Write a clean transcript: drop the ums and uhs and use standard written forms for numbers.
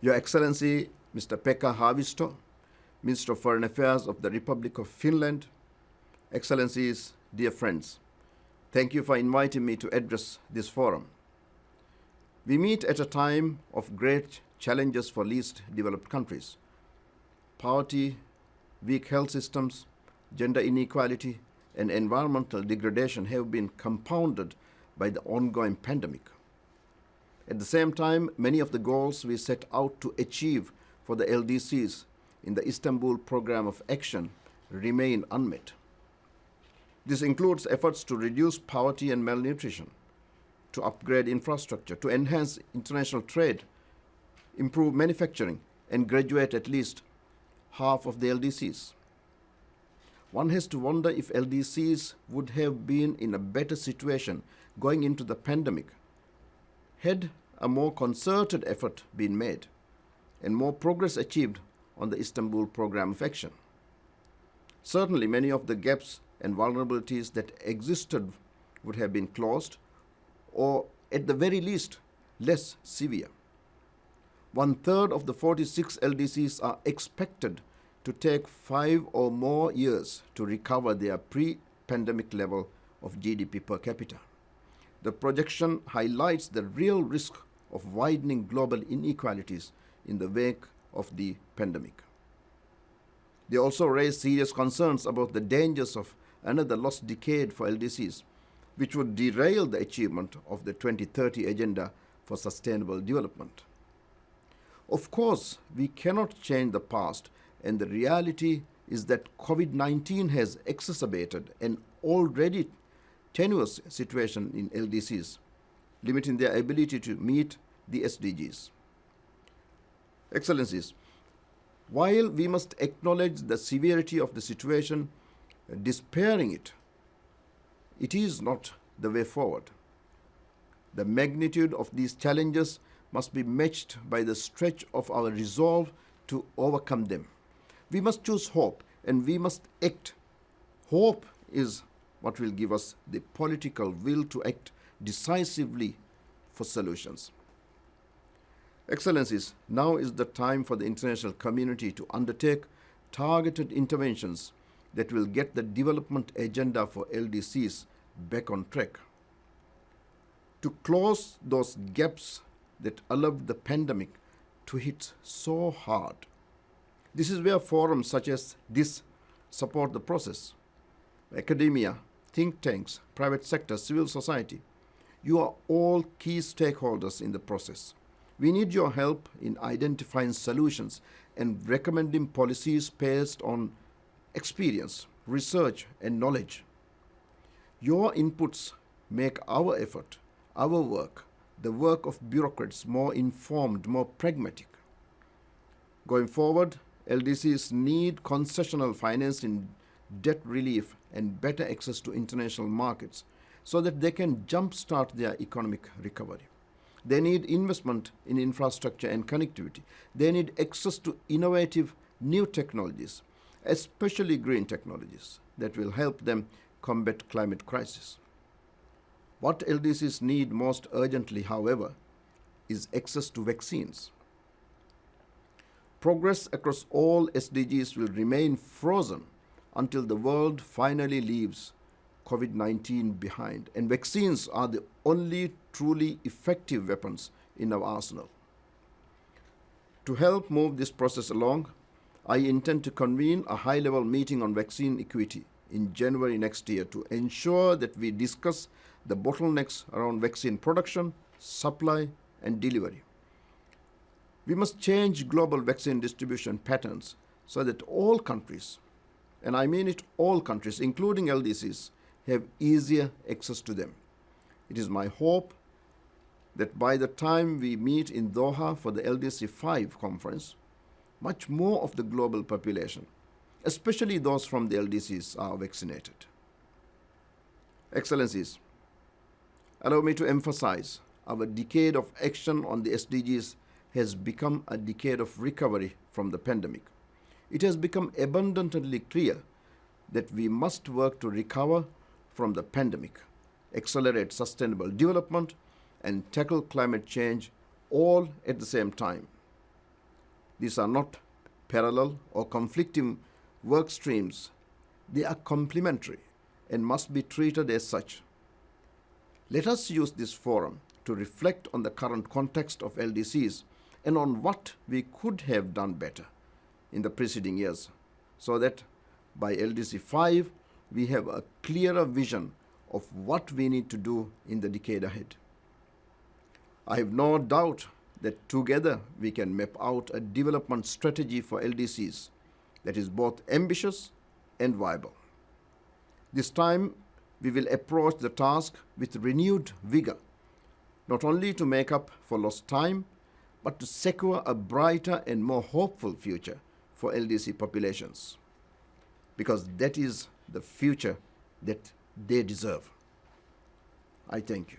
Your Excellency, Mr. Pekka Haavisto, Minister of Foreign Affairs of the Republic of Finland, Excellencies, dear friends, thank you for inviting me to address this forum. We meet at a time of great challenges for least developed countries. Poverty, weak health systems, gender inequality, and environmental degradation have been compounded by the ongoing pandemic. At the same time, many of the goals we set out to achieve for the LDCs in the Istanbul Programme of Action remain unmet. This includes efforts to reduce poverty and malnutrition, to upgrade infrastructure, to enhance international trade, improve manufacturing, and graduate at least half of the LDCs. One has to wonder if LDCs would have been in a better situation going into the pandemic had a more concerted effort been made and more progress achieved on the Istanbul Programme of Action. Certainly, many of the gaps and vulnerabilities that existed would have been closed, or at the very least, less severe. 1/3 of the 46 LDCs are expected to take 5 or more years to recover their pre-pandemic level of GDP per capita. The projection highlights the real risk of widening global inequalities in the wake of the pandemic. They also raise serious concerns about the dangers of another lost decade for LDCs, which would derail the achievement of the 2030 Agenda for Sustainable Development. Of course, we cannot change the past, and the reality is that COVID-19 has exacerbated an already tenuous situation in LDCs, limiting their ability to meet the SDGs. Excellencies, while we must acknowledge the severity of the situation, despairing it is not the way forward. The magnitude of these challenges must be matched by the stretch of our resolve to overcome them. We must choose hope, and we must act. Hope is what will give us the political will to act decisively for solutions. Excellencies, now is the time for the international community to undertake targeted interventions that will get the development agenda for LDCs back on track. To close those gaps that allowed the pandemic to hit so hard. This is where forums such as this support the process. Academia, think tanks, private sector, civil society, you are all key stakeholders in the process. We need your help in identifying solutions and recommending policies based on experience, research, and knowledge. Your inputs make our effort, our work, the work of bureaucrats more informed, more pragmatic. Going forward, LDCs need concessional financing, debt relief, and better access to international markets so that they can jumpstart their economic recovery. They need investment in infrastructure and connectivity. They need access to innovative new technologies, especially green technologies, that will help them combat climate crisis. What LDCs need most urgently, however, is access to vaccines. Progress across all SDGs will remain frozen until the world finally leaves COVID-19 behind, and vaccines are the only truly effective weapons in our arsenal. To help move this process along, I intend to convene a high-level meeting on vaccine equity in January next year to ensure that we discuss the bottlenecks around vaccine production, supply, and delivery. We must change global vaccine distribution patterns so that all countries, and I mean it all countries, including LDCs, have easier access to them. It is my hope that by the time we meet in Doha for the LDC 5 conference, much more of the global population, especially those from the LDCs, are vaccinated. Excellencies, allow me to emphasize our decade of action on the SDGs has become a decade of recovery from the pandemic. It has become abundantly clear that we must work to recover from the pandemic, accelerate sustainable development, and tackle climate change all at the same time. These are not parallel or conflicting work streams. They are complementary and must be treated as such. Let us use this forum to reflect on the current context of LDCs and on what we could have done better in the preceding years, so that by LDC 5 we have a clearer vision of what we need to do in the decade ahead. I have no doubt that together we can map out a development strategy for LDCs that is both ambitious and viable. This time we will approach the task with renewed vigor, not only to make up for lost time, but to secure a brighter and more hopeful future for LDC populations, because that is the future that they deserve. I thank you.